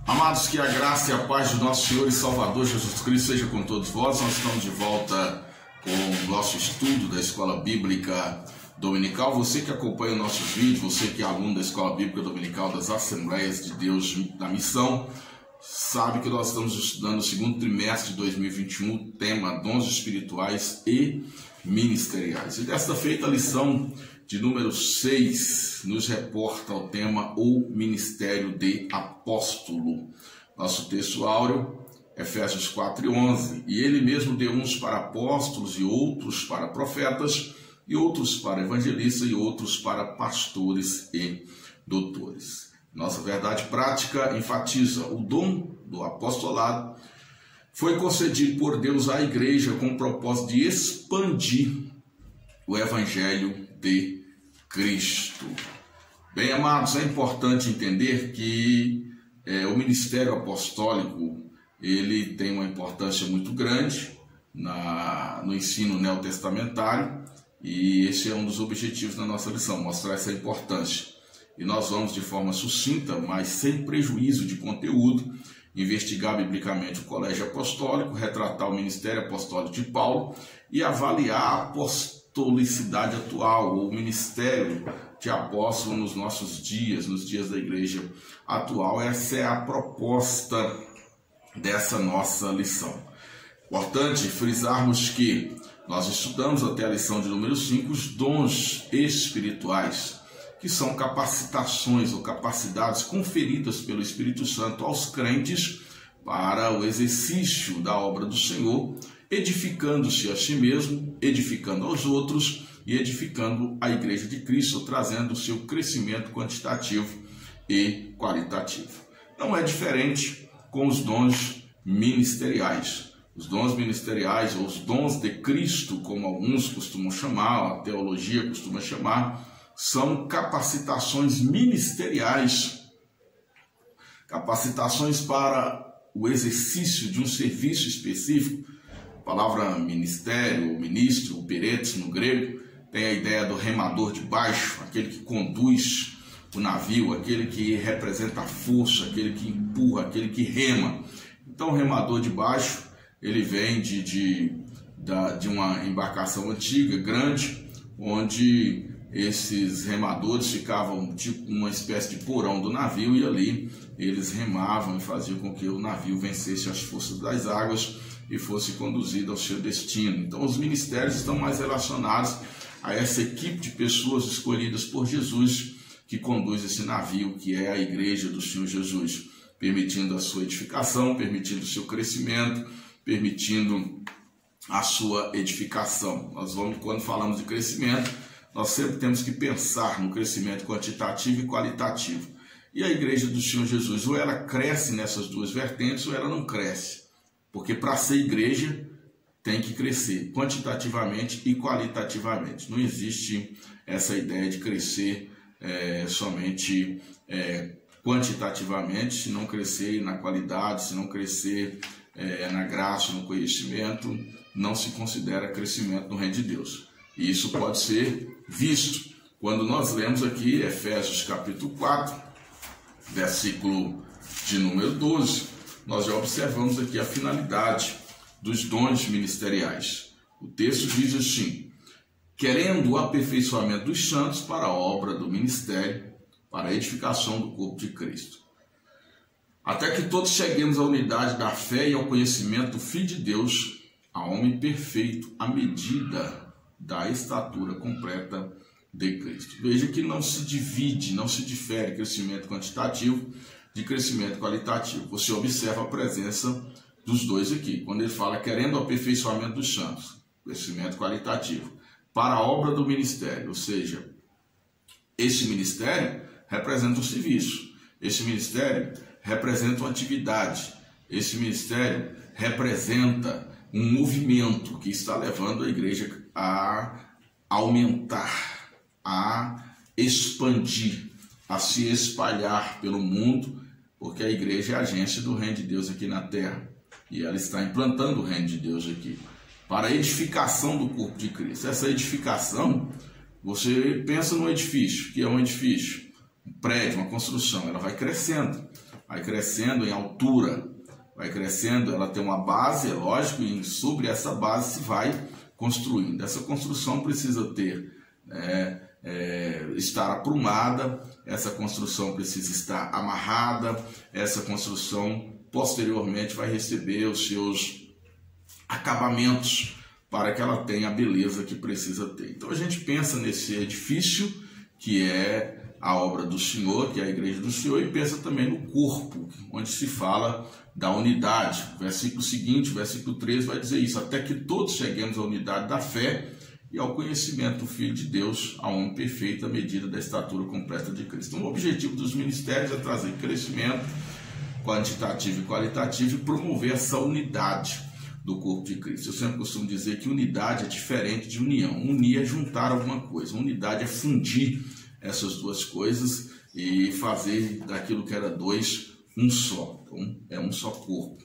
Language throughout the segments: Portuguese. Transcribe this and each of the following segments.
Amados, que a graça e a paz do nosso Senhor e Salvador Jesus Cristo seja com todos vós. Nós estamos de volta com o nosso estudo da Escola Bíblica Dominical. Você que acompanha nossos vídeos, você que é aluno da Escola Bíblica Dominical das Assembleias de Deus da Missão, sabe que nós estamos estudando o segundo trimestre de 2021, o tema Dons Espirituais e Ministeriais. E desta feita, a lição de número 6 nos reporta o tema O Ministério de Apóstolo. Nosso texto áureo, Efésios 4:11. E ele mesmo deu uns para apóstolos e outros para profetas, e outros para evangelistas e outros para pastores e doutores. Nossa verdade prática enfatiza o dom do apostolado. Foi concedido por Deus à igreja com o propósito de expandir o evangelho de Cristo. Bem, amados, é importante entender que o ministério apostólico ele tem uma importância muito grande no ensino neotestamentário, e esse é um dos objetivos da nossa lição, mostrar essa importância. E nós vamos, de forma sucinta, mas sem prejuízo de conteúdo, investigar biblicamente o colégio apostólico, retratar o ministério apostólico de Paulo e avaliar a apostolicidade atual, ou o ministério de apóstolo nos nossos dias, nos dias da igreja atual. Essa é a proposta dessa nossa lição. Importante frisarmos que nós estudamos até a lição de número 5 os dons espirituais, que são capacitações ou capacidades conferidas pelo Espírito Santo aos crentes para o exercício da obra do Senhor, edificando-se a si mesmo, edificando aos outros e edificando a Igreja de Cristo, trazendo o seu crescimento quantitativo e qualitativo. Não é diferente com os dons ministeriais. Os dons ministeriais, ou os dons de Cristo, como alguns costumam chamar, a teologia costuma chamar, são capacitações ministeriais, capacitações para o exercício de um serviço específico. A palavra ministério, ou ministro, ou peretes no grego, tem a ideia do remador de baixo, aquele que conduz o navio, aquele que representa a força, aquele que empurra, aquele que rema. Então o remador de baixo, ele vem de uma embarcação antiga, grande, onde esses remadores ficavam tipo uma espécie de porão do navio, e ali eles remavam e faziam com que o navio vencesse as forças das águas e fosse conduzido ao seu destino. Então os ministérios estão mais relacionados a essa equipe de pessoas escolhidas por Jesus que conduz esse navio, que é a igreja do Senhor Jesus, permitindo a sua edificação, permitindo o seu crescimento, permitindo a sua edificação. Quando falamos de crescimento, nós sempre temos que pensar no crescimento quantitativo e qualitativo. E a igreja do Senhor Jesus, ou ela cresce nessas duas vertentes, ou ela não cresce. Porque para ser igreja, tem que crescer quantitativamente e qualitativamente. Não existe essa ideia de crescer somente quantitativamente, se não crescer na qualidade, se não crescer na graça, no conhecimento, não se considera crescimento no reino de Deus. E isso pode ser visto quando nós lemos aqui Efésios capítulo 4, versículo de número 12. Nós já observamos aqui a finalidade dos dons ministeriais. O texto diz assim: querendo o aperfeiçoamento dos santos para a obra do ministério, para a edificação do corpo de Cristo, até que todos cheguemos à unidade da fé e ao conhecimento do Filho de Deus, a homem perfeito, à medida da estatura completa de Cristo. Veja que não se divide, não se difere crescimento quantitativo de crescimento qualitativo. Você observa a presença dos dois aqui. Quando ele fala querendo o aperfeiçoamento dos santos, crescimento qualitativo, para a obra do ministério, ou seja, esse ministério representa um serviço, esse ministério representa uma atividade, esse ministério representa um movimento que está levando a igreja a aumentar, a expandir, a se espalhar pelo mundo, porque a igreja é a agência do reino de Deus aqui na terra, e ela está implantando o reino de Deus aqui, para a edificação do corpo de Cristo. Essa edificação, você pensa num edifício, que é um edifício, um prédio, uma construção, ela vai crescendo. vai crescendo em altura, vai crescendo, ela tem uma base, é lógico, e sobre essa base se vai construindo. Essa construção precisa ter, estar aprumada, essa construção precisa estar amarrada, essa construção posteriormente vai receber os seus acabamentos para que ela tenha a beleza que precisa ter. Então a gente pensa nesse edifício que é a obra do Senhor, que é a igreja do Senhor, e pensa também no corpo, onde se fala da unidade. O versículo seguinte, o versículo 13, vai dizer isso: até que todos cheguemos à unidade da fé e ao conhecimento do Filho de Deus, a homem perfeito, à medida da estatura completa de Cristo. Então, o objetivo dos ministérios é trazer crescimento quantitativo e qualitativo e promover essa unidade do corpo de Cristo. Eu sempre costumo dizer que unidade é diferente de união. Unir é juntar alguma coisa, unidade é fundir essas duas coisas e fazer daquilo que era dois um só. Então, é um só corpo,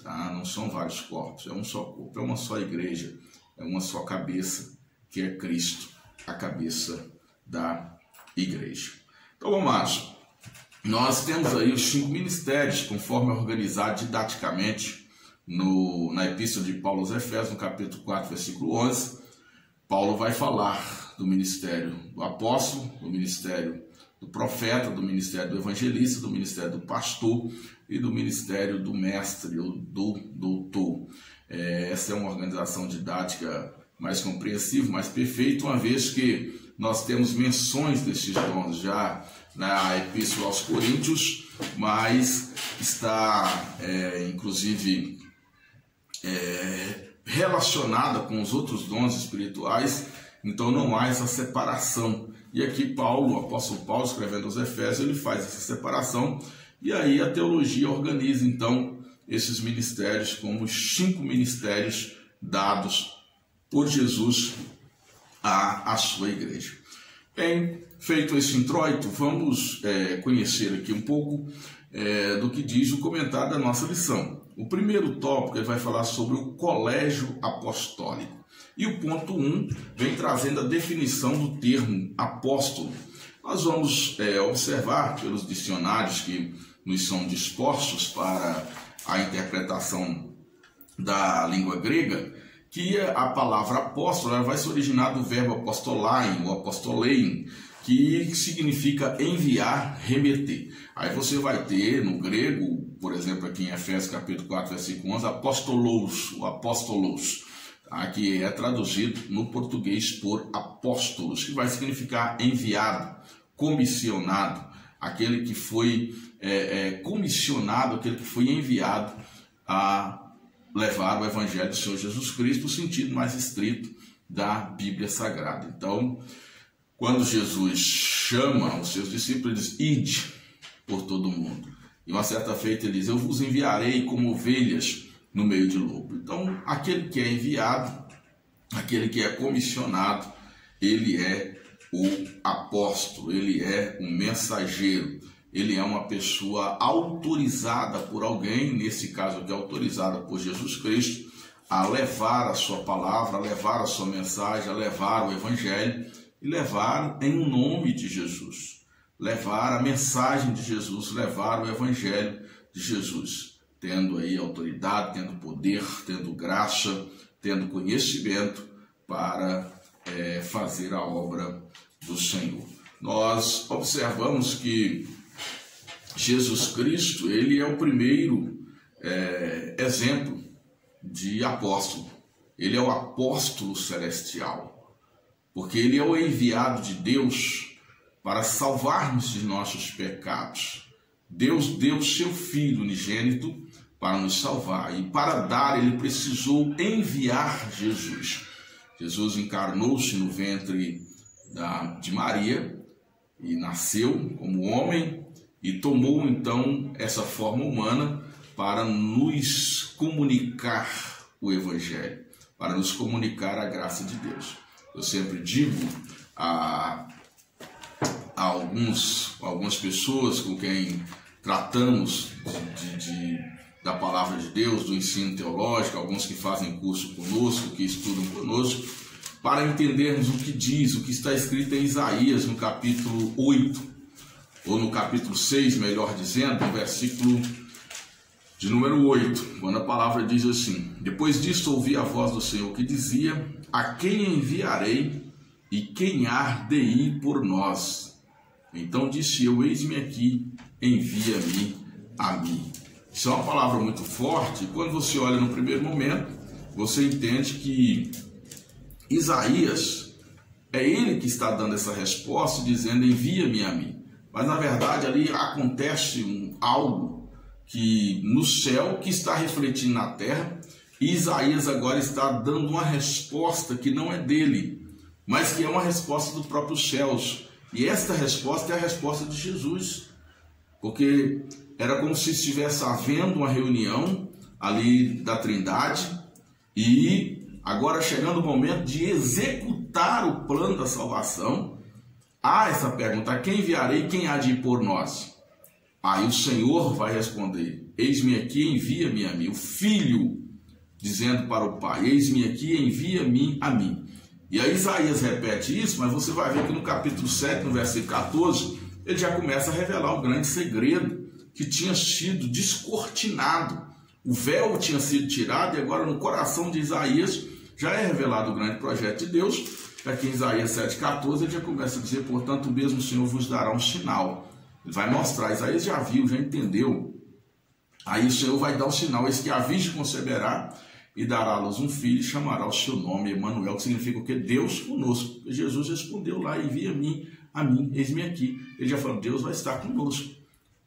tá? Não são vários corpos, é um só corpo, é uma só igreja, é uma só cabeça, que é Cristo, a cabeça da igreja. Então vamos lá. Nós temos aí os 5 ministérios, conforme organizado didaticamente na Epístola de Paulo aos Efésios, no capítulo 4, versículo 11. Paulo vai falar do ministério do apóstolo, do ministério do profeta, do ministério do evangelista, do ministério do pastor e do ministério do mestre ou do doutor. Essa é uma organização didática mais compreensível, mais perfeita, uma vez que nós temos menções desses dons já na Epístola aos Coríntios, mas está inclusive relacionada com os outros dons espirituais, então não há essa separação. E aqui Paulo, o apóstolo Paulo, escrevendo aos Efésios, ele faz essa separação, e aí a teologia organiza então esses ministérios como os 5 ministérios dados por Jesus à sua igreja. Bem, feito esse introito, vamos conhecer aqui um pouco do que diz o comentário da nossa lição. O primeiro tópico ele vai falar sobre o colégio apostólico. E o ponto 1 vem trazendo a definição do termo apóstolo. Nós vamos observar pelos dicionários que nos são dispostos para a interpretação da língua grega, que a palavra apóstolo ela vai se originar do verbo apostolai ou apostolein, que significa enviar, remeter. Aí você vai ter no grego, por exemplo, aqui em Efésios capítulo 4, versículo 11, apóstolos, o apóstolos, tá? Que é traduzido no português por apóstolos, que vai significar enviado, comissionado, aquele que foi comissionado, aquele que foi enviado a levar o evangelho do Senhor Jesus Cristo no sentido mais estrito da Bíblia Sagrada. Então, quando Jesus chama os seus discípulos, ele diz: ide por todo o mundo. E uma certa feita ele diz: eu vos enviarei como ovelhas no meio de lobo. Então, aquele que é enviado, aquele que é comissionado, ele é o apóstolo, ele é um mensageiro, ele é uma pessoa autorizada por alguém, nesse caso aqui autorizada por Jesus Cristo, a levar a sua palavra, a levar a sua mensagem, a levar o evangelho e levar em nome de Jesus, levar a mensagem de Jesus, levar o evangelho de Jesus, tendo aí autoridade, tendo poder, tendo graça, tendo conhecimento para fazer a obra do Senhor. Nós observamos que Jesus Cristo, ele é o primeiro exemplo de apóstolo. Ele é o apóstolo celestial, porque ele é o enviado de Deus para salvar-nos de nossos pecados. Deus deu seu Filho unigênito para nos salvar, e para dar ele precisou enviar Jesus. Jesus encarnou-se no ventre de Maria e nasceu como homem e tomou então essa forma humana para nos comunicar o Evangelho, para nos comunicar a graça de Deus. Eu sempre digo a algumas pessoas com quem tratamos da palavra de Deus, do ensino teológico, alguns que fazem curso conosco, que estudam conosco, para entendermos o que diz, o que está escrito em Isaías, no capítulo 8, ou no capítulo 6, melhor dizendo, no versículo de número 8, quando a palavra diz assim: depois disto ouvi a voz do Senhor que dizia: a quem enviarei e quem há de ir por nós? Então disse eu: eis-me aqui, envia-me a mim. Isso é uma palavra muito forte, e quando você olha no primeiro momento, você entende que Isaías é ele que está dando essa resposta, dizendo: envia-me a mim. Mas na verdade ali acontece algo que no céu que está refletindo na terra, e Isaías agora está dando uma resposta que não é dele, mas que é uma resposta dos próprios céus. E esta resposta é a resposta de Jesus, porque era como se estivesse havendo uma reunião ali da Trindade, e agora chegando o momento de executar o plano da salvação, há essa pergunta: a quem enviarei, quem há de ir por nós? Aí o Senhor vai responder: eis-me aqui, envia-me a mim. O Filho dizendo para o Pai: eis-me aqui, envia-me a mim. E aí Isaías repete isso, mas você vai ver que no capítulo 7, no versículo 14, ele já começa a revelar o grande segredo que tinha sido descortinado. O véu tinha sido tirado, e agora no coração de Isaías já é revelado o grande projeto de Deus. Aqui em Isaías 7,14 ele já começa a dizer: portanto, mesmo o Senhor vos dará um sinal. Ele vai mostrar, Isaías já viu, já entendeu. Aí o Senhor vai dar o sinal: eis que a virgem conceberá e dará à luz um filho, e chamará o seu nome Emanuel, que significa o quê? Deus conosco. E Jesus respondeu lá: envia-me a mim, eis-me aqui. Ele já falou: Deus vai estar conosco.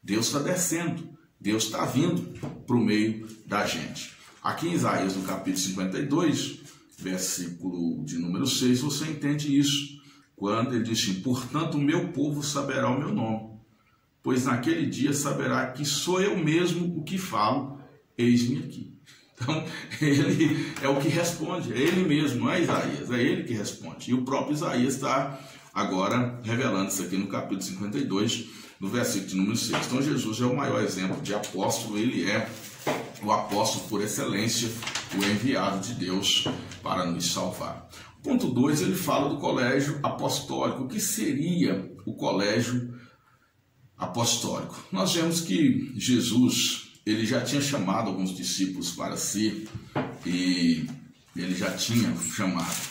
Deus está descendo, Deus está vindo para o meio da gente. Aqui em Isaías, no capítulo 52, versículo de número 6, você entende isso, quando ele diz assim: portanto, o meu povo saberá o meu nome, pois naquele dia saberá que sou eu mesmo o que falo, eis-me aqui. Então, ele é o que responde, é ele mesmo, não é Isaías, é ele que responde. E o próprio Isaías está agora revelando isso aqui no capítulo 52, no versículo de número 6. Então, Jesus é o maior exemplo de apóstolo, ele é o apóstolo por excelência, o enviado de Deus para nos salvar. Ponto 2, ele fala do colégio apostólico. O que seria o colégio apostólico? Nós vemos que Jesus, ele já tinha chamado alguns discípulos para si, e ele já tinha chamado.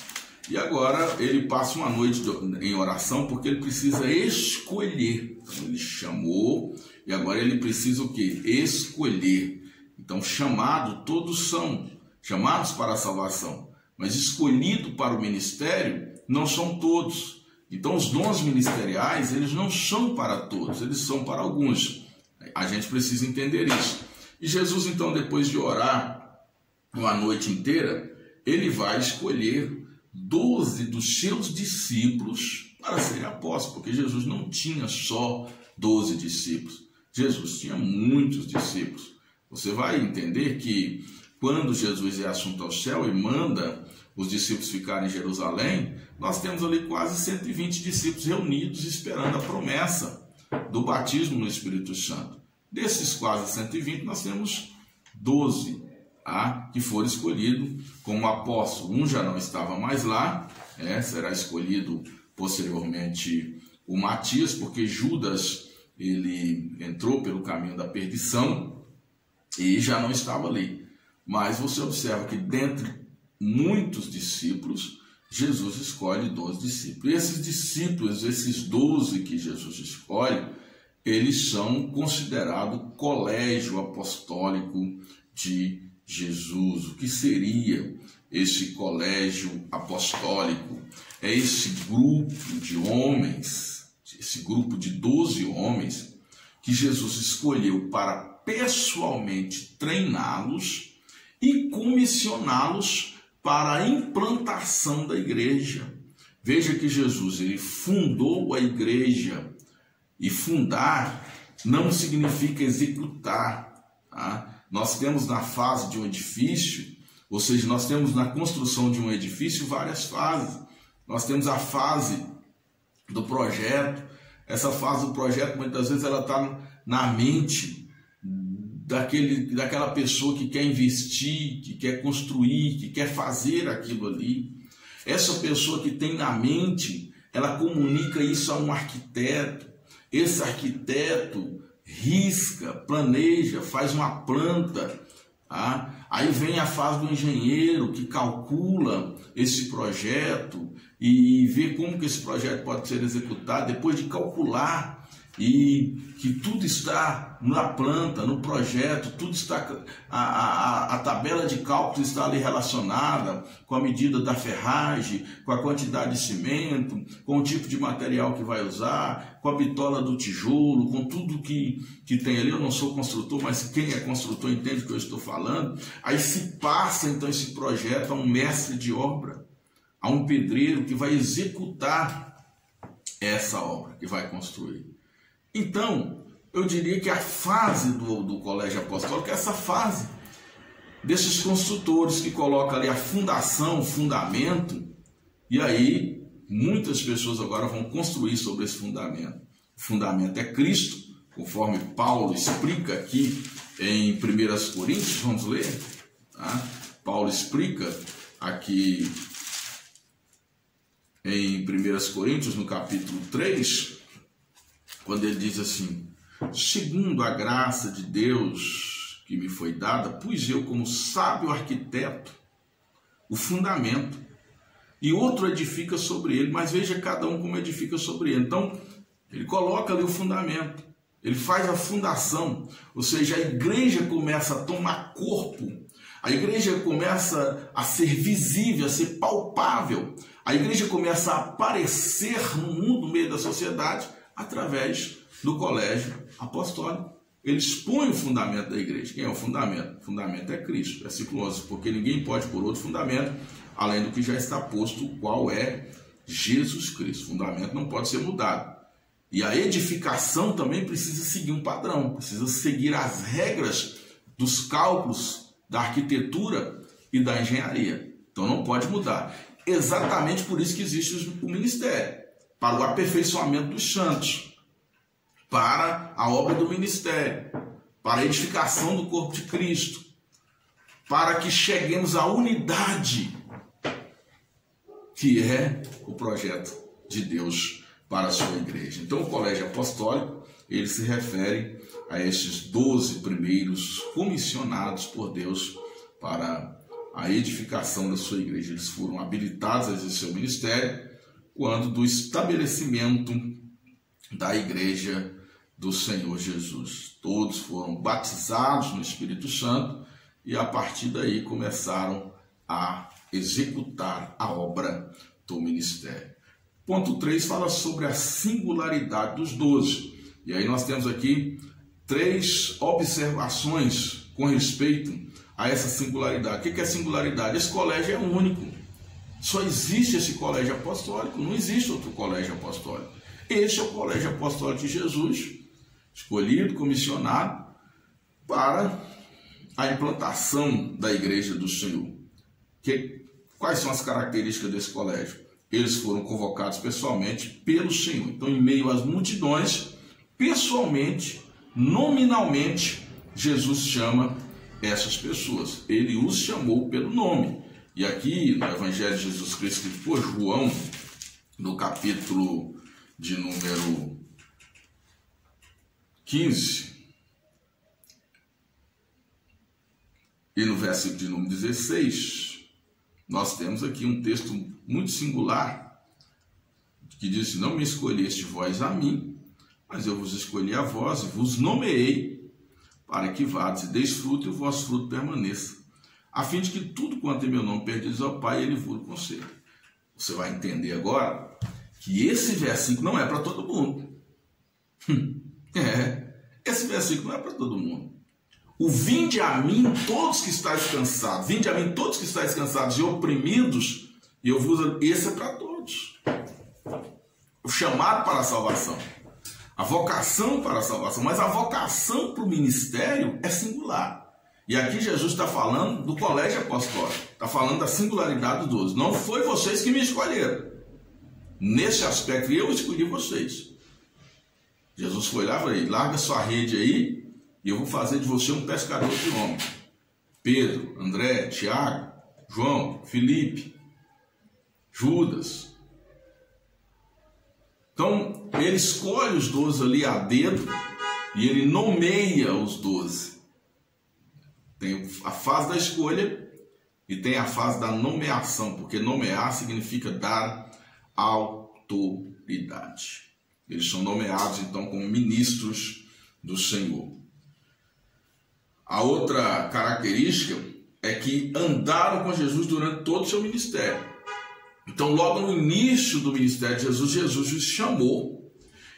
E agora ele passa uma noite em oração, porque ele precisa escolher. Então, ele chamou, e agora ele precisa o quê? Escolher. Então, chamado, todos são chamados para a salvação, mas escolhido para o ministério não são todos. Então, os dons ministeriais, eles não são para todos, eles são para alguns. A gente precisa entender isso. E Jesus, então, depois de orar uma noite inteira, ele vai escolher 12 dos seus discípulos para serem apóstolos, porque Jesus não tinha só 12 discípulos, Jesus tinha muitos discípulos. Você vai entender que quando Jesus é assunto ao céu e manda os discípulos ficarem em Jerusalém, nós temos ali quase 120 discípulos reunidos esperando a promessa do batismo no Espírito Santo. Desses quase 120, nós temos 12 que foram escolhidos como apóstolo. Um já não estava mais lá, será escolhido posteriormente o Matias, porque Judas ele entrou pelo caminho da perdição e já não estava ali. Mas você observa que dentre muitos discípulos, Jesus escolhe 12 discípulos. E esses discípulos, esses 12 que Jesus escolhe, eles são considerados colégio apostólico de Jesus. O que seria esse colégio apostólico? É esse grupo de homens, esse grupo de 12 homens que Jesus escolheu para pessoalmente treiná-los e comissioná-los para a implantação da igreja. Veja que Jesus ele fundou a igreja, e fundar não significa executar. Nós temos na fase de um edifício, ou seja, nós temos na construção de um edifício várias fases. Nós temos a fase do projeto. Essa fase do projeto muitas vezes ela está na mente daquela pessoa que quer investir, que quer construir, que quer fazer aquilo ali. Essa pessoa que tem na mente, ela comunica isso a um arquiteto. Esse arquiteto risca, planeja, faz uma planta. Tá? Aí vem a fase do engenheiro que calcula esse projeto e vê como que esse projeto pode ser executado. Depois de calcular e que tudo está na planta, no projeto, tudo está, a tabela de cálculos está ali relacionada com a medida da ferragem, com a quantidade de cimento, com o tipo de material que vai usar, com a bitola do tijolo, com tudo que tem ali. Eu não sou construtor, mas quem é construtor entende o que eu estou falando. Aí se passa então esse projeto a um mestre de obra, a um pedreiro que vai executar essa obra, que vai construir. Então, eu diria que a fase do colégio apostólico é essa fase desses construtores que colocam ali a fundação, o fundamento, e aí muitas pessoas agora vão construir sobre esse fundamento. O fundamento é Cristo, conforme Paulo explica aqui em 1 Coríntios, vamos ler? Tá? Paulo explica aqui em 1 Coríntios, no capítulo 3, quando ele diz assim: segundo a graça de Deus que me foi dada, pus eu como sábio arquiteto o fundamento, e outro edifica sobre ele, mas veja cada um como edifica sobre ele. Então, ele coloca ali o fundamento, ele faz a fundação, ou seja, a igreja começa a tomar corpo, a igreja começa a ser visível, a ser palpável, a igreja começa a aparecer no mundo, no meio da sociedade, através do colégio apostólico. Ele expõe o fundamento da igreja. Quem é o fundamento? O fundamento é Cristo, versículo 11, porque ninguém pode pôr outro fundamento, além do que já está posto, o qual é Jesus Cristo. O fundamento não pode ser mudado. E a edificação também precisa seguir um padrão, precisa seguir as regras dos cálculos da arquitetura e da engenharia. Então não pode mudar. Exatamente por isso que existe o ministério, para o aperfeiçoamento dos santos, para a obra do ministério, para a edificação do corpo de Cristo, para que cheguemos à unidade, que é o projeto de Deus para a sua igreja. Então o colégio apostólico, ele se refere a estes 12 primeiros comissionados por Deus para a edificação da sua igreja. Eles foram habilitados a exercer o ministério quando do estabelecimento da igreja do Senhor Jesus. Todos foram batizados no Espírito Santo e a partir daí começaram a executar a obra do ministério. Ponto 3 fala sobre a singularidade dos 12. E aí nós temos aqui 3 observações com respeito a essa singularidade. O que é singularidade? Esse colégio é único. Só existe esse colégio apostólico, não existe outro colégio apostólico. Esse é o colégio apostólico de Jesus, escolhido, comissionado para a implantação da igreja do Senhor. Quais são as características desse colégio? Eles foram convocados pessoalmente pelo Senhor. Então, em meio às multidões, pessoalmente, nominalmente, Jesus chama essas pessoas. Ele os chamou pelo nome. E aqui no Evangelho de Jesus Cristo, escrito por João, no capítulo de número 15, e no versículo de número 16, nós temos aqui um texto muito singular, que diz: não me escolheste vós a mim, mas eu vos escolhi a vós e vos nomeei, para que vades e deis fruto e o vosso fruto permaneça, a fim de que tudo quanto em meu nome perdides ao Pai, Ele vos conceda. Você vai entender agora que esse versículo não é para todo mundo. Esse versículo não é para todo mundo. O vinde a mim todos que estáis cansados, vinde a mim todos que estáis cansados e oprimidos, e eu vos... Esse é para todos. O chamado para a salvação, a vocação para a salvação, mas a vocação para o ministério é singular. E aqui Jesus está falando do colégio apostólico, está falando da singularidade dos 12. Não foi vocês que me escolheram. Nesse aspecto, eu escolhi vocês. Jesus foi lá e falou: larga sua rede aí e eu vou fazer de você um pescador de homens. Pedro, André, Tiago, João, Felipe, Judas. Então, ele escolhe os 12 ali a dedo e ele nomeia os 12. Tem a fase da escolha e tem a fase da nomeação, porque nomear significa dar autoridade. Eles são nomeados, então, como ministros do Senhor. A outra característica é que andaram com Jesus durante todo o seu ministério. Então, logo no início do ministério de Jesus, Jesus os chamou.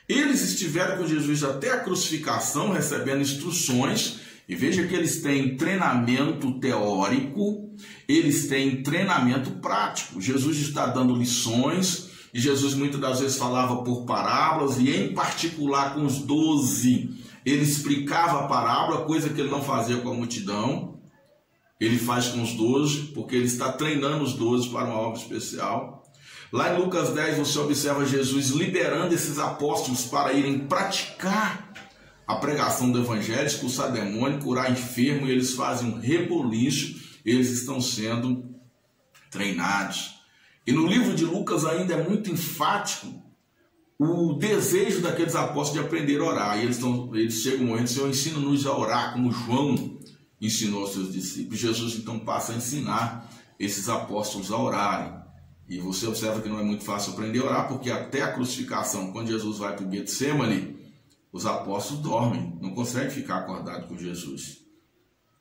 Eles estiveram com Jesus até a crucificação, recebendo instruções. E veja que eles têm treinamento teórico, eles têm treinamento prático. Jesus está dando lições, e Jesus muitas das vezes falava por parábolas, e em particular com os 12, ele explicava a parábola, coisa que ele não fazia com a multidão. Ele faz com os 12, porque ele está treinando os 12 para uma obra especial. Lá em Lucas 10, você observa Jesus liberando esses apóstolos para irem praticar a pregação do evangelho, expulsar demônio, curar enfermo, e eles fazem um reboliço, eles estão sendo treinados. E no livro de Lucas ainda é muito enfático o desejo daqueles apóstolos de aprender a orar. E eles chegam morrendo, Senhor, ensina-nos a orar como João ensinou aos seus discípulos. Jesus então passa a ensinar esses apóstolos a orarem. E você observa que não é muito fácil aprender a orar, porque até a crucificação, quando Jesus vai para o Getsemane, os apóstolos dormem, não conseguem ficar acordados com Jesus.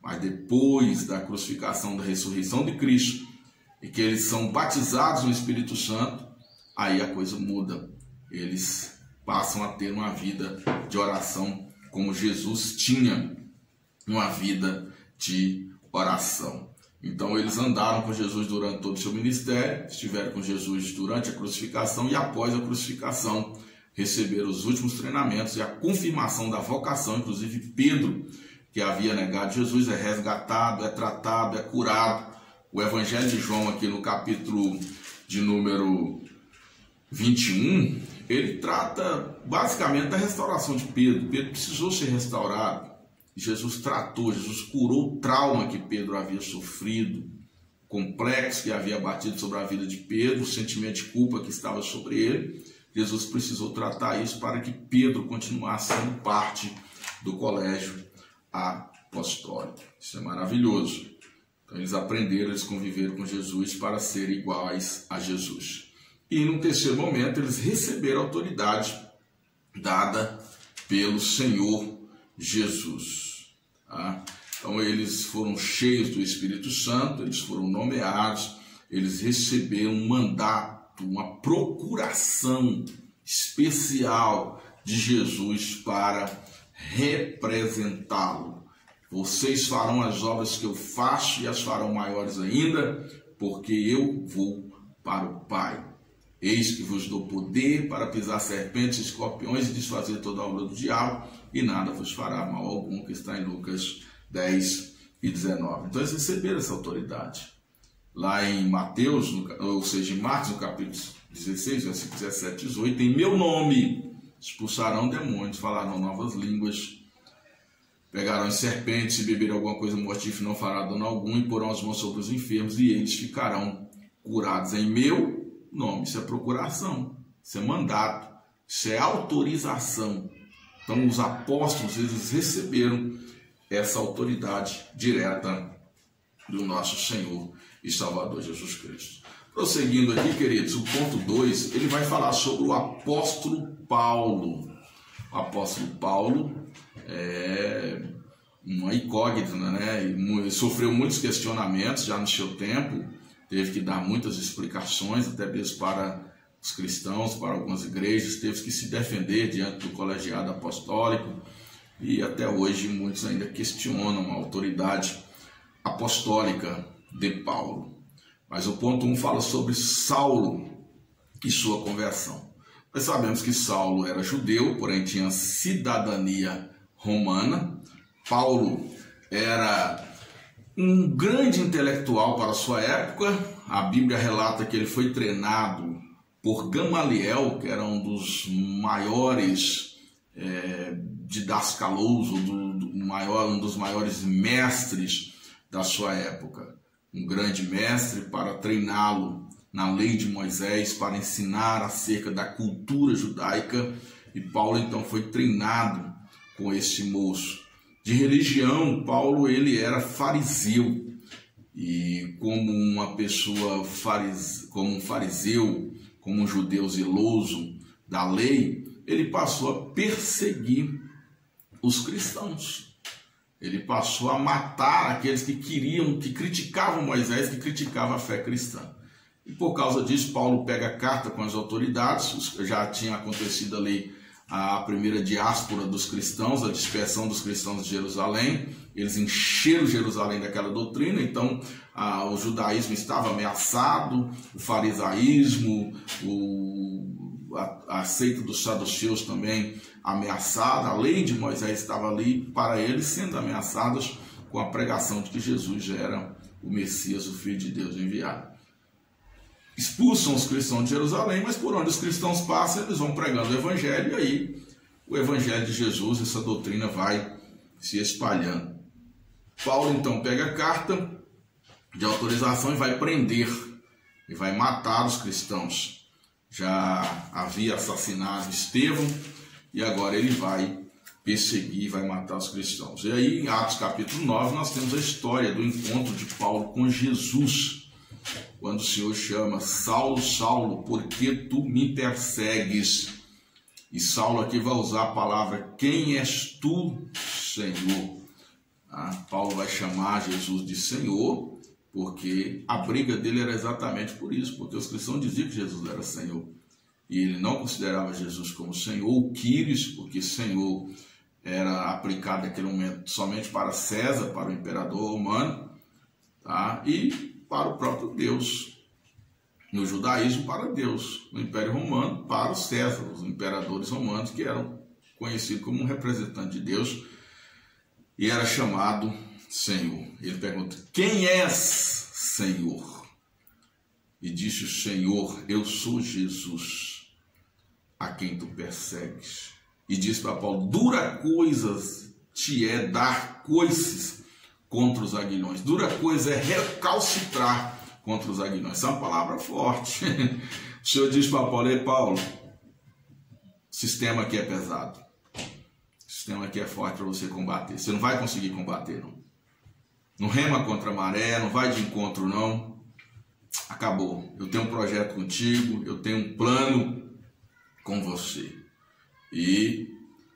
Mas depois da crucificação, da ressurreição de Cristo, e que eles são batizados no Espírito Santo, aí a coisa muda. Eles passam a ter uma vida de oração como Jesus tinha uma vida de oração. Então eles andaram com Jesus durante todo o seu ministério, estiveram com Jesus durante a crucificação e após a crucificação receberam os últimos treinamentos e a confirmação da vocação. Inclusive Pedro, que havia negado Jesus, é resgatado, é tratado, é curado. O Evangelho de João, aqui no capítulo de número 21, ele trata basicamente da restauração de Pedro. Pedro precisou ser restaurado. Jesus tratou, Jesus curou o trauma que Pedro havia sofrido, o complexo que havia batido sobre a vida de Pedro, o sentimento de culpa que estava sobre ele. Jesus precisou tratar isso para que Pedro continuasse sendo parte do colégio apostólico. Isso é maravilhoso. Então eles aprenderam, eles conviveram com Jesus para serem iguais a Jesus. E no terceiro momento eles receberam a autoridade dada pelo Senhor Jesus. Tá? Então eles foram cheios do Espírito Santo, eles foram nomeados, eles receberam um mandato, uma procuração especial de Jesus para representá-lo. Vocês farão as obras que eu faço e as farão maiores ainda, porque eu vou para o Pai. Eis que vos dou poder para pisar serpentes e escorpiões e desfazer toda a obra do diabo, e nada vos fará mal algum, que está em Lucas 10 e 19. Então eles receberam essa autoridade. Lá em Mateus, ou seja, em Marcos, no capítulo 16, versículo 17 e 18, em meu nome expulsarão demônios, falarão novas línguas, pegarão serpentes, se beberem alguma coisa mortífera não fará dano algum, e porão as mãos sobre os enfermos e eles ficarão curados em meu nome. Isso é procuração, isso é mandato, isso é autorização. Então os apóstolos, eles receberam essa autoridade direta do nosso Senhor e Salvador Jesus Cristo. Prosseguindo aqui, queridos, o ponto 2, ele vai falar sobre o apóstolo Paulo. O apóstolo Paulo é uma incógnita, né? Ele sofreu muitos questionamentos já no seu tempo, teve que dar muitas explicações, até mesmo para os cristãos, para algumas igrejas, teve que se defender diante do colegiado apostólico, e até hoje muitos ainda questionam a autoridade apostólica de Paulo. Mas o ponto 1 fala sobre Saulo e sua conversão. Nós sabemos que Saulo era judeu, porém tinha cidadania romana. Paulo era um grande intelectual para a sua época. A Bíblia relata que ele foi treinado por Gamaliel, que era um dos maiores didascalos, um dos maiores mestres da sua época. Um grande mestre para treiná-lo na lei de Moisés, para ensinar acerca da cultura judaica, e Paulo então foi treinado com esse moço. De religião, Paulo ele era fariseu, e como uma pessoa como um fariseu, como um judeu zeloso da lei, ele passou a perseguir os cristãos. Ele passou a matar aqueles que criticavam Moisés, que criticavam a fé cristã. E por causa disso, Paulo pega a carta com as autoridades. Já tinha acontecido ali a primeira diáspora dos cristãos, a dispersão dos cristãos de Jerusalém. Eles encheram Jerusalém daquela doutrina, então o judaísmo estava ameaçado, o farisaísmo, a seita dos saduceus também ameaçada, a lei de Moisés estava ali para eles sendo ameaçadas com a pregação de que Jesus já era o Messias, o Filho de Deus enviado. Expulsam os cristãos de Jerusalém, mas por onde os cristãos passam, eles vão pregando o Evangelho, e aí o Evangelho de Jesus, essa doutrina vai se espalhando. Paulo então pega a carta de autorização e vai prender, e vai matar os cristãos. Já havia assassinado Estevão, e agora ele vai perseguir, vai matar os cristãos. E aí em Atos capítulo 9 nós temos a história do encontro de Paulo com Jesus, quando o Senhor chama: Saulo, Saulo, por que tu me persegues? E Saulo aqui vai usar a palavra: quem és tu, Senhor? Paulo vai chamar Jesus de Senhor, porque a briga dele era exatamente por isso, porque os cristãos diziam que Jesus era Senhor, e ele não considerava Jesus como Senhor, o Quírios, porque Senhor era aplicado naquele momento somente para César, para o imperador romano, e para o próprio Deus. No judaísmo, para Deus. No Império Romano, para o César, os imperadores romanos, que eram conhecidos como um representante de Deus, e era chamado Senhor. Ele pergunta: quem és, Senhor? E disse o Senhor: eu sou Jesus, a quem tu persegues. E disse para Paulo: dura coisas te é dar coices contra os aguilhões. Dura coisa é recalcitrar contra os aguilhões. Essa é uma palavra forte. O Senhor diz para Paulo: ei, Paulo, o sistema aqui é pesado. O sistema aqui é forte para você combater. Você não vai conseguir combater, não. Não rema contra a maré, não vai de encontro, não. Acabou. Eu tenho um projeto contigo, eu tenho um plano com você. E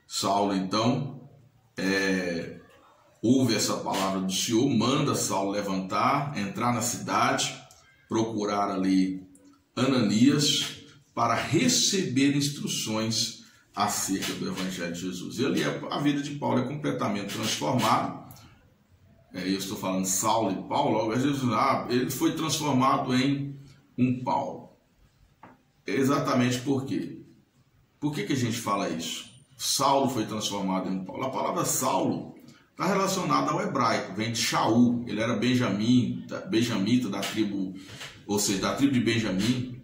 Saulo, então, ouve essa palavra do Senhor, manda Saulo levantar, entrar na cidade, procurar ali Ananias para receber instruções acerca do Evangelho de Jesus. E ali a vida de Paulo é completamente transformada. Eu estou falando Saulo e Paulo, às vezes ele foi transformado em um Paulo. Exatamente por quê? Por que a gente fala isso? Saulo foi transformado em um Paulo. A palavra Saulo está relacionada ao hebraico, vem de Shaul. Ele era benjamita da tribo, ou seja, da tribo de Benjamim,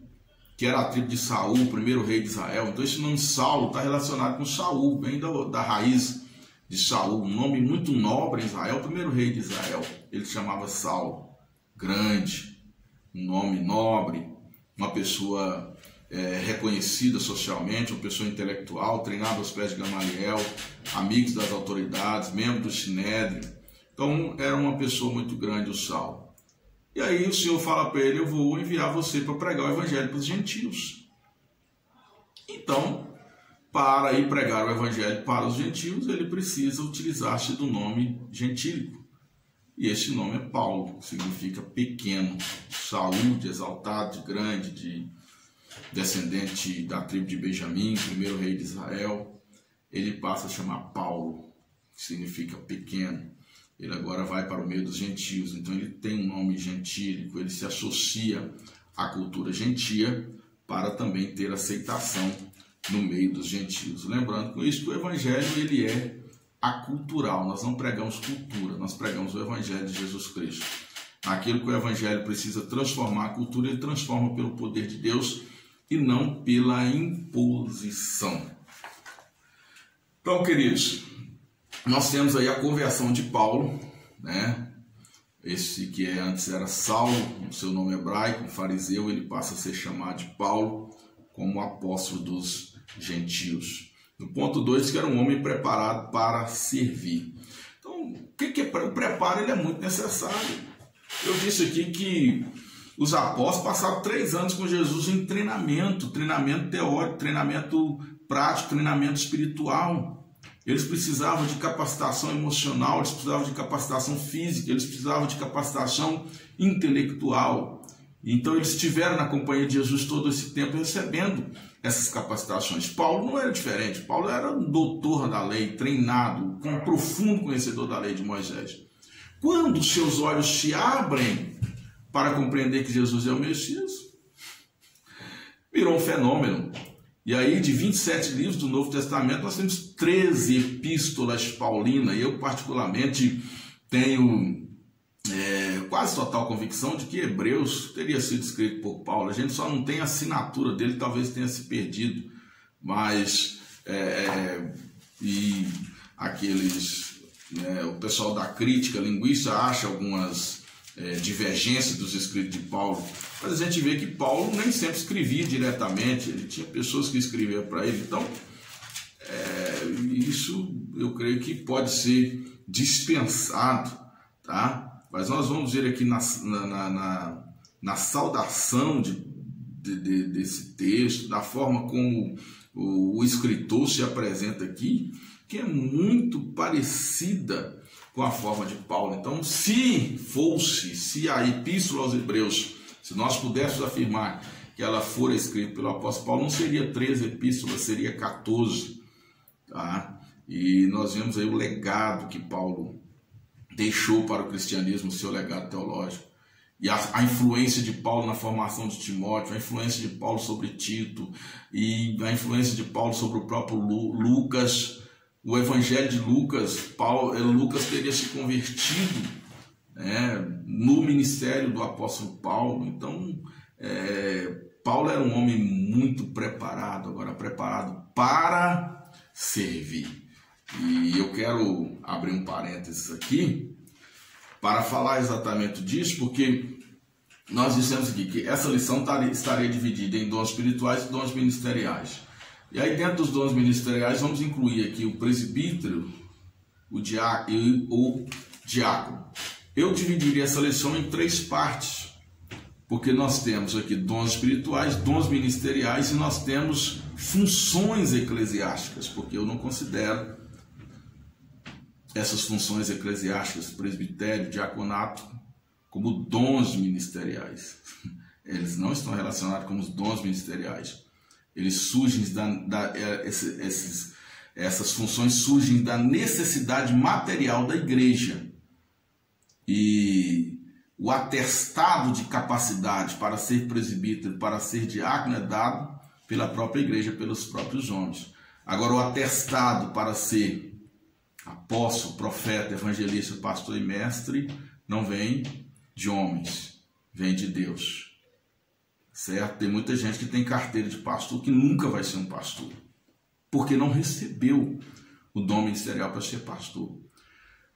que era a tribo de Saul, o primeiro rei de Israel. Então esse nome Saulo está relacionado com Saul, vem da raiz de Saul, um nome muito nobre em Israel, o primeiro rei de Israel. Ele chamava Saulo, grande, um nome nobre, uma pessoa reconhecida socialmente, uma pessoa intelectual, treinada aos pés de Gamaliel, amigos das autoridades, membro do Sinédrio. Então era uma pessoa muito grande, o Saulo. E aí o Senhor fala para ele: eu vou enviar você para pregar o evangelho para os gentios. Então, para ir pregar o evangelho para os gentios, ele precisa utilizar-se do nome gentílico. E esse nome é Paulo, que significa pequeno. Saúl, de exaltado, de grande, de descendente da tribo de Benjamim, primeiro rei de Israel. Ele passa a chamar Paulo, que significa pequeno. Ele agora vai para o meio dos gentios, então ele tem um nome gentílico, ele se associa à cultura gentia para também ter aceitação no meio dos gentios. Lembrando com isso que o evangelho ele é acultural, nós não pregamos cultura, nós pregamos o evangelho de Jesus Cristo. Aquilo que o evangelho precisa transformar a cultura, ele transforma pelo poder de Deus e não pela imposição. Então, queridos, nós temos aí a conversão de Paulo, né? esse que antes era Saulo, o seu nome hebraico, um fariseu, ele passa a ser chamado de Paulo, como apóstolo dos gentios. No ponto 2, que era um homem preparado para servir. Então, o que é o preparo? Ele é muito necessário. Eu disse aqui que os apóstolos passaram 3 anos com Jesus em treinamento teórico, treinamento prático, treinamento espiritual. Eles precisavam de capacitação emocional, eles precisavam de capacitação física, eles precisavam de capacitação intelectual. Então eles estiveram na companhia de Jesus todo esse tempo recebendo essas capacitações. Paulo não era diferente. Paulo era um doutor da lei, treinado, um profundo conhecedor da lei de Moisés. Quando os seus olhos se abrem para compreender que Jesus é o Messias, virou um fenômeno. E aí, de 27 livros do Novo Testamento, nós temos 13 epístolas paulinas. E eu, particularmente, tenho quase total convicção de que Hebreus teria sido escrito por Paulo. A gente só não tem a assinatura dele, talvez tenha se perdido. Mas, e aqueles, o pessoal da crítica linguística acha algumas divergências dos escritos de Paulo. Mas a gente vê que Paulo nem sempre escrevia diretamente, ele tinha pessoas que escreviam para ele. Então, isso eu creio que pode ser dispensado, tá? Mas nós vamos ver aqui na saudação desse texto, da forma como o escritor se apresenta aqui, que é muito parecida com a forma de Paulo. Então, se a Epístola aos Hebreus, se nós pudéssemos afirmar que ela fora escrita pelo apóstolo Paulo, não seria 13 epístolas, seria 14. Tá? E nós vemos aí o legado que Paulo deixou para o cristianismo, o seu legado teológico. E a influência de Paulo na formação de Timóteo, a influência de Paulo sobre Tito, e a influência de Paulo sobre o próprio Lucas. O evangelho de Lucas, Lucas teria se convertido no ministério do apóstolo Paulo. Então, Paulo era um homem muito preparado, agora preparado para servir. E eu quero abrir um parênteses aqui para falar exatamente disso, porque nós dissemos aqui que essa lição estaria dividida em dons espirituais e dons ministeriais. E aí, dentro dos dons ministeriais, vamos incluir aqui o presbítero, o diácono. Eu dividiria essa lição em 3 partes, porque nós temos aqui dons espirituais, dons ministeriais e nós temos funções eclesiásticas, porque eu não considero essas funções eclesiásticas, presbitério, diaconato, como dons ministeriais. Eles não estão relacionados com os dons ministeriais. Eles surgem essas funções surgem da necessidade material da igreja. E o atestado de capacidade para ser presbítero, para ser diácono, é dado pela própria igreja, pelos próprios homens. Agora, o atestado para ser apóstolo, profeta, evangelista, pastor e mestre não vem de homens, vem de Deus. Certo? Tem muita gente que tem carteira de pastor que nunca vai ser um pastor, porque não recebeu o dom ministerial para ser pastor.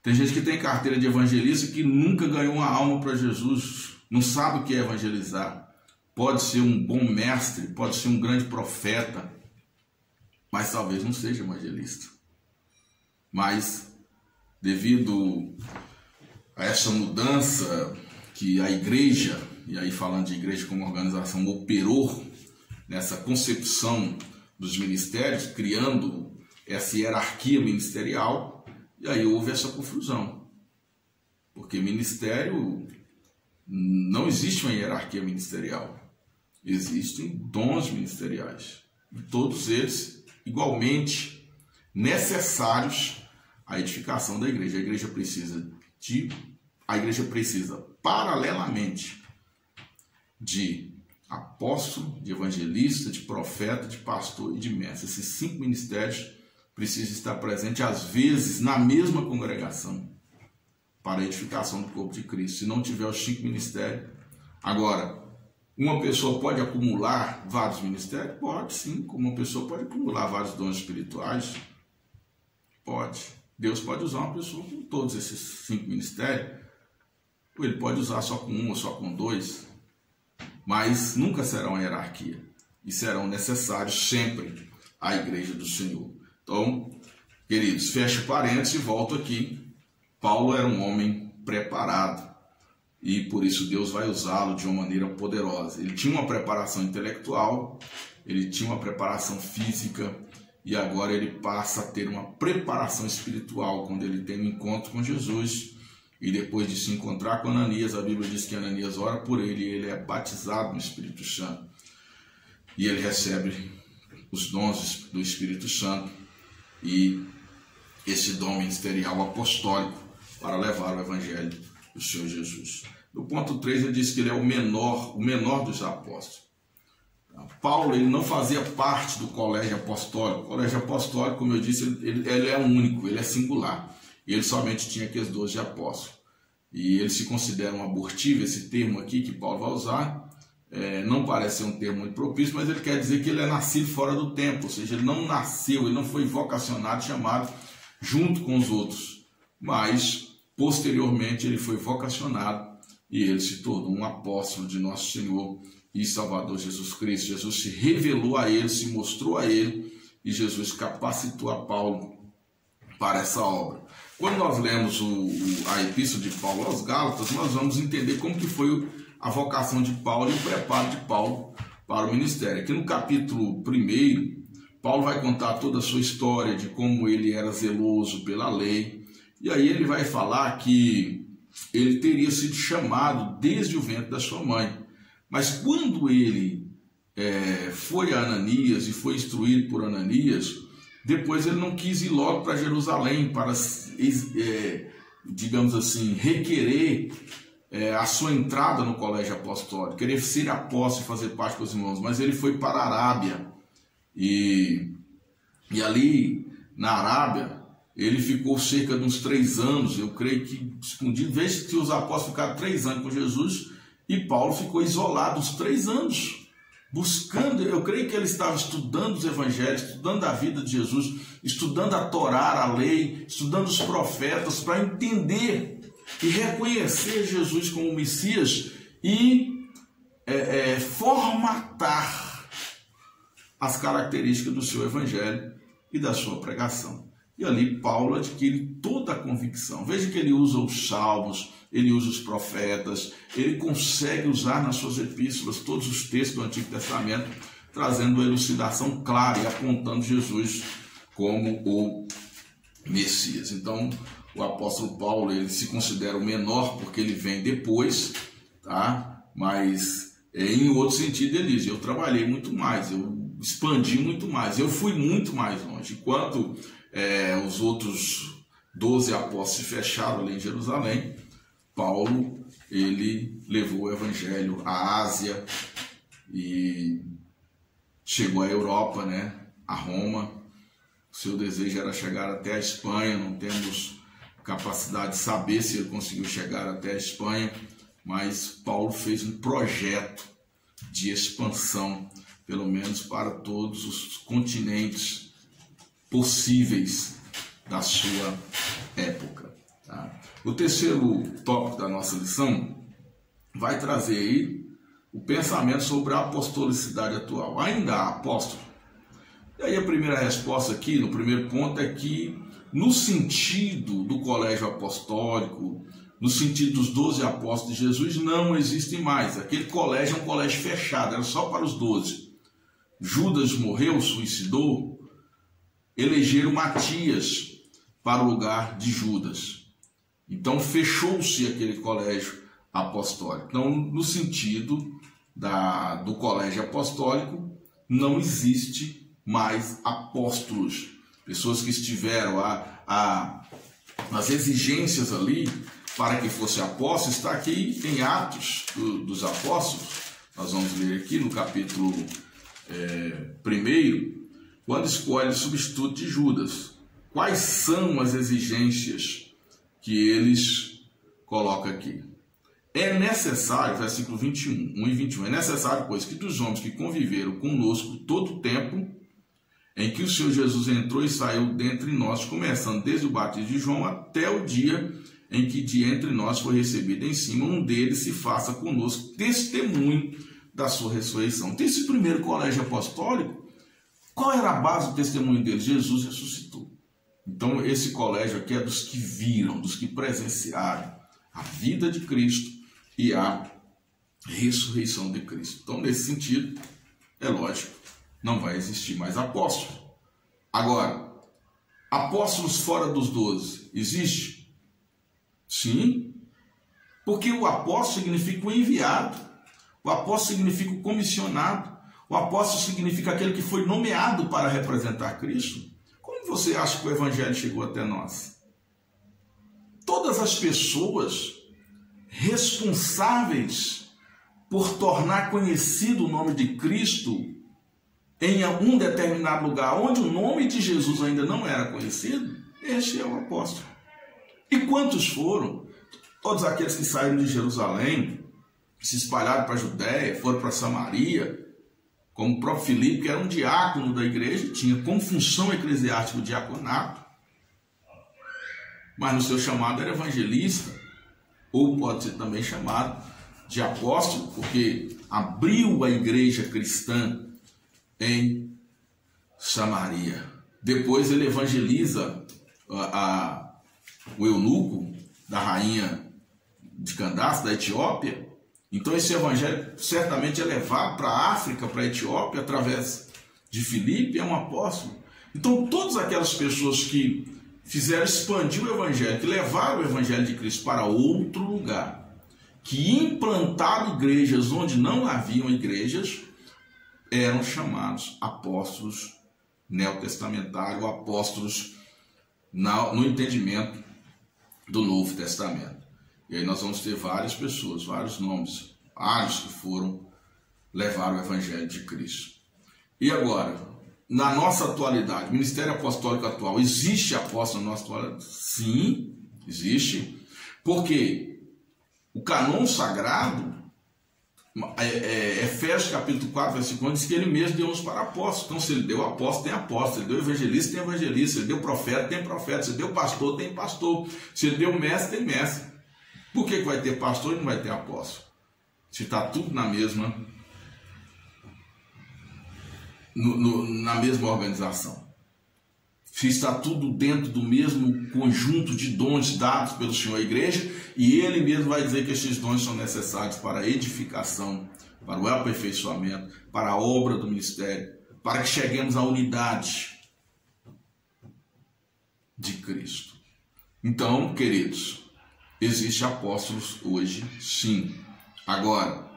Tem gente que tem carteira de evangelista que nunca ganhou uma alma para Jesus, não sabe o que é evangelizar. Pode ser um bom mestre, pode ser um grande profeta, mas talvez não seja evangelista. Mas, devido a essa mudança que a igreja, e aí falando de igreja como organização, operou nessa concepção dos ministérios, criando essa hierarquia ministerial, e aí houve essa confusão. Porque ministério, não existe uma hierarquia ministerial, existem dons ministeriais, e todos eles igualmente necessários à edificação da igreja. A igreja precisa paralelamente de apóstolo, de evangelista, de profeta, de pastor e de mestre. Esses 5 ministérios precisam estar presentes, às vezes, na mesma congregação, para a edificação do corpo de Cristo. Se não tiver os 5 ministérios, agora, uma pessoa pode acumular vários ministérios? Pode, sim. Como uma pessoa pode acumular vários dons espirituais? Pode. Deus pode usar uma pessoa com todos esses 5 ministérios. ou ele pode usar só com um ou só com dois, mas nunca será uma hierarquia e serão necessários sempre à igreja do Senhor. Então, queridos, fecho parênteses e volto aqui. Paulo era um homem preparado e por isso Deus vai usá-lo de uma maneira poderosa. Ele tinha uma preparação intelectual, ele tinha uma preparação física e agora ele passa a ter uma preparação espiritual quando ele tem um encontro com Jesus e depois de se encontrar com Ananias, a Bíblia diz que Ananias ora por ele e ele é batizado no Espírito Santo e ele recebe os dons do Espírito Santo e esse dom ministerial apostólico para levar o Evangelho do Senhor Jesus. No ponto 3 ele diz que ele é o menor dos apóstolos. Paulo ele não fazia parte do colégio apostólico. O colégio apostólico, como eu disse, ele é único, ele é singular. Ele somente tinha aqueles 12 apóstolos. E eles se consideram abortivo, esse termo aqui que Paulo vai usar, não parece ser um termo muito propício, mas ele quer dizer que ele é nascido fora do tempo, ou seja, ele não nasceu, ele não foi vocacionado, chamado junto com os outros, mas posteriormente ele foi vocacionado e ele se tornou um apóstolo de nosso Senhor e Salvador Jesus Cristo. Jesus se revelou a ele, se mostrou a ele e Jesus capacitou a Paulo para essa obra. Quando nós lemos a epístola de Paulo aos Gálatas, nós vamos entender como que foi a vocação de Paulo e o preparo de Paulo para o ministério. Aqui no capítulo 1, Paulo vai contar toda a sua história de como ele era zeloso pela lei. E aí ele vai falar que ele teria sido chamado desde o ventre da sua mãe. Mas quando ele foi a Ananias e foi instruído por Ananias, depois ele não quis ir logo para Jerusalém para, digamos assim, requerer a sua entrada no colégio apostólico, querer ser apóstolo e fazer parte dos irmãos, mas ele foi para a Arábia e ali na Arábia ele ficou cerca de uns 3 anos, eu creio que escondido, veja que os apóstolos ficaram 3 anos com Jesus e Paulo ficou isolado uns 3 anos, buscando, eu creio que ele estava estudando os evangelhos, estudando a vida de Jesus, estudando a Torá, a lei, estudando os profetas, para entender e reconhecer Jesus como Messias e formatar as características do seu evangelho e da sua pregação. E ali Paulo adquire toda a convicção. Veja que ele usa os salmos, ele usa os profetas, ele consegue usar nas suas epístolas todos os textos do Antigo Testamento, trazendo uma elucidação clara e apontando Jesus como o Messias. Então, o apóstolo Paulo, ele se considera o menor porque ele vem depois, tá? Mas em outro sentido ele diz, eu trabalhei muito mais, eu expandi muito mais, eu fui muito mais longe. Enquanto os outros 12 apóstolos se fecharam ali em Jerusalém, Paulo, ele levou o evangelho à Ásia e chegou à Europa, né? A Roma. O seu desejo era chegar até a Espanha, não temos capacidade de saber se ele conseguiu chegar até a Espanha, mas Paulo fez um projeto de expansão, pelo menos para todos os continentes possíveis da sua época. Tá? O terceiro tópico da nossa lição vai trazer aí o pensamento sobre a apostolicidade atual. Ainda há apóstolo? E aí a primeira resposta aqui, no primeiro ponto, é que no sentido do colégio apostólico, no sentido dos 12 apóstolos de Jesus, não existem mais. Aquele colégio é um colégio fechado, era só para os 12. Judas morreu, suicidou, elegeram Matias para o lugar de Judas. Então fechou-se aquele colégio apostólico. Então, no sentido do colégio apostólico, não existe mais apóstolos. Pessoas que estiveram nas exigências ali para que fosse apóstolo, está aqui em Atos dos Apóstolos. Nós vamos ler aqui no capítulo 1, quando escolhe o substituto de Judas. Quais são as exigências que eles colocam aqui? É necessário, versículo 21, 1 e 21, é necessário, pois, que dos homens que conviveram conosco todo o tempo em que o Senhor Jesus entrou e saiu dentre nós, começando desde o batismo de João até o dia em que de entre nós foi recebido em cima, um deles se faça conosco testemunho da sua ressurreição. Então, esse primeiro colégio apostólico, qual era a base do testemunho dele? Jesus ressuscitou. Então, esse colégio aqui é dos que viram, dos que presenciaram a vida de Cristo e a ressurreição de Cristo. Então, nesse sentido, é lógico, não vai existir mais apóstolos. Agora, apóstolos fora dos 12, existe? Sim, porque o apóstolo significa o enviado, o apóstolo significa o comissionado, o apóstolo significa aquele que foi nomeado para representar Cristo. Como você acha que o evangelho chegou até nós? Todas as pessoas responsáveis por tornar conhecido o nome de Cristo em um determinado lugar onde o nome de Jesus ainda não era conhecido, este é o apóstolo. E quantos foram? Todos aqueles que saíram de Jerusalém, se espalharam para a Judéia, foram para Samaria, como o próprio Filipe, que era um diácono da igreja, tinha como função eclesiástica o diaconato, mas no seu chamado era evangelista, ou pode ser também chamado de apóstolo, porque abriu a igreja cristã em Samaria. Depois ele evangeliza o eunuco da rainha de Candace, da Etiópia. Então esse evangelho certamente é levado para a África, para a Etiópia, através de Filipe, é um apóstolo. Então todas aquelas pessoas que fizeram expandir o evangelho, que levaram o evangelho de Cristo para outro lugar, que implantaram igrejas onde não haviam igrejas, eram chamados apóstolos neotestamentários, apóstolos no entendimento do Novo Testamento. E aí nós vamos ter várias pessoas, vários nomes, vários que levaram o evangelho de Cristo. E agora, na nossa atualidade, ministério apostólico atual, existe apóstolo na nossa atualidade? Sim, existe. Porque o cânon sagrado, Efésios capítulo 4, versículo 1, diz que ele mesmo deu uns para apóstolos. Então, se ele deu apóstolo, tem apóstolo. Se ele deu evangelista, tem evangelista. Se ele deu profeta, tem profeta. Se ele deu pastor, tem pastor. Se ele deu mestre, tem mestre. Por que vai ter pastor e não vai ter apóstolo? Se está tudo na mesma organização. Se está tudo dentro do mesmo conjunto de dons dados pelo Senhor à igreja, e ele mesmo vai dizer que esses dons são necessários para a edificação, para o aperfeiçoamento, para a obra do ministério, para que cheguemos à unidade de Cristo. Então, queridos, existem apóstolos hoje, sim. Agora,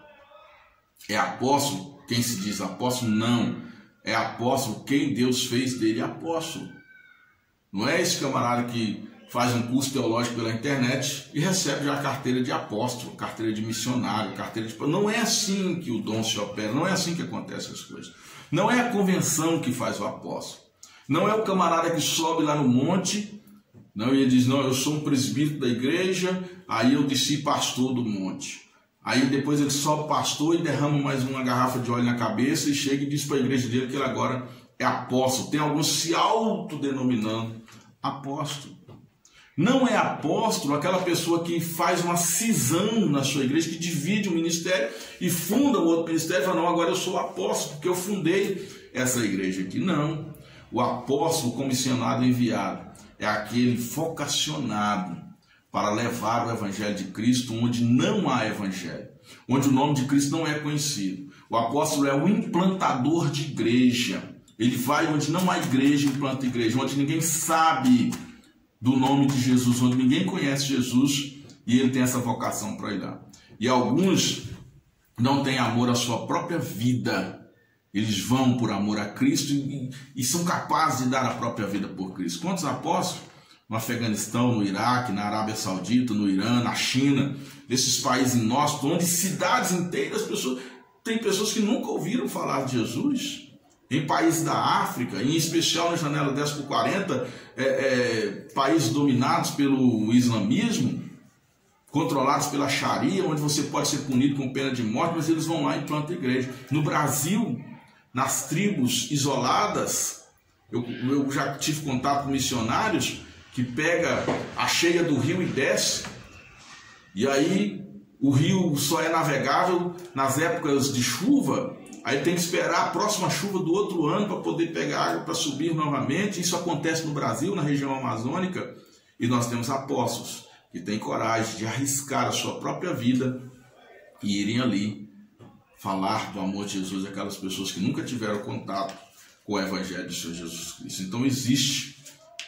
é apóstolo quem se diz apóstolo? Não. É apóstolo quem Deus fez dele apóstolo. Não é esse camarada que faz um curso teológico pela internet e recebe já a carteira de apóstolo, carteira de missionário, carteira de... Não é assim que o dom se opera, não é assim que acontecem as coisas. Não é a convenção que faz o apóstolo. Não é o camarada que sobe lá no monte, não, e ele diz, não, eu sou um presbítero da igreja, aí eu desci pastor do monte. Aí depois ele sobe pastor e derrama mais uma garrafa de óleo na cabeça e chega e diz para a igreja dele que ele agora é apóstolo. Tem alguns se autodenominando apóstolo. Não é apóstolo aquela pessoa que faz uma cisão na sua igreja, que divide o ministério e funda o outro ministério e fala, não, agora eu sou apóstolo porque eu fundei essa igreja aqui. Não. O apóstolo comissionado enviado é aquele vocacionado para levar o evangelho de Cristo onde não há evangelho, onde o nome de Cristo não é conhecido. O apóstolo é o implantador de igreja. Ele vai onde não há igreja, implanta igreja, onde ninguém sabe do nome de Jesus, onde ninguém conhece Jesus, e ele tem essa vocação para ir lá. E alguns não têm amor à sua própria vida. Eles vão por amor a Cristo e são capazes de dar a própria vida por Cristo. Quantos apóstolos? No Afeganistão, no Iraque, na Arábia Saudita, no Irã, na China, desses países inóspitos, onde cidades inteiras, tem pessoas que nunca ouviram falar de Jesus. Em países da África, em especial na janela 10/40, países dominados pelo islamismo, controlados pela Sharia, onde você pode ser punido com pena de morte, mas eles vão lá e plantam igreja. No Brasil, nas tribos isoladas, eu já tive contato com missionários que pega a cheia do rio e desce, e aí o rio só é navegável nas épocas de chuva, aí tem que esperar a próxima chuva do outro ano para poder pegar água para subir novamente. Isso acontece no Brasil, na região amazônica, e nós temos apóstolos que têm coragem de arriscar a sua própria vida e irem ali falar do amor de Jesus àquelas pessoas que nunca tiveram contato com o Evangelho do Senhor Jesus Cristo. Então existe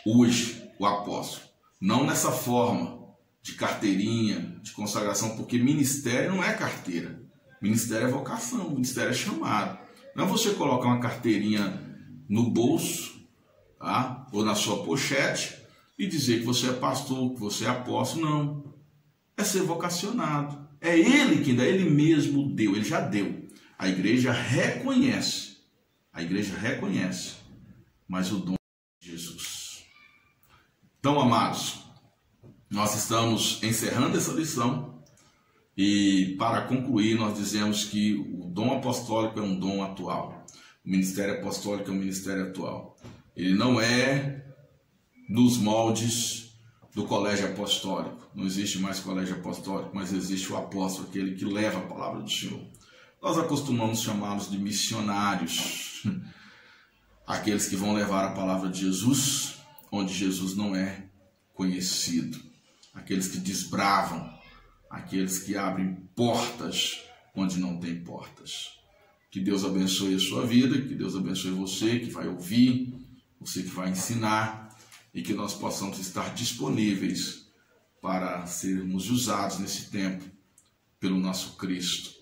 hoje o apóstolo, não nessa forma de carteirinha, de consagração, porque ministério não é carteira, ministério é vocação, ministério é chamado. Não é você colocar uma carteirinha no bolso, tá? Ou na sua pochete e dizer que você é pastor, que você é apóstolo. Não, é ser vocacionado. É ele que dá, ele mesmo deu, ele já deu. A igreja reconhece, mas o dom de Jesus. Então, amados, nós estamos encerrando essa lição e, para concluir, nós dizemos que o dom apostólico é um dom atual. O ministério apostólico é um ministério atual. Ele não é nos moldes do colégio apostólico. Não existe mais colégio apostólico, mas existe o apóstolo, aquele que leva a palavra do Senhor. Nós acostumamos chamá-los de missionários, aqueles que vão levar a palavra de Jesus onde Jesus não é conhecido, aqueles que desbravam, aqueles que abrem portas onde não tem portas. Que Deus abençoe a sua vida, que Deus abençoe você que vai ouvir, você que vai ensinar, e que nós possamos estar disponíveis para sermos usados nesse tempo pelo nosso Cristo,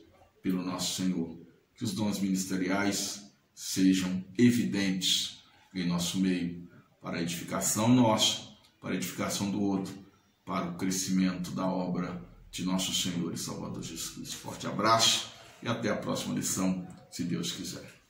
pelo nosso Senhor. Que os dons ministeriais sejam evidentes em nosso meio, para a edificação nossa, para a edificação do outro, para o crescimento da obra de nosso Senhor e Salvador Jesus Cristo. Forte abraço e até a próxima lição, se Deus quiser.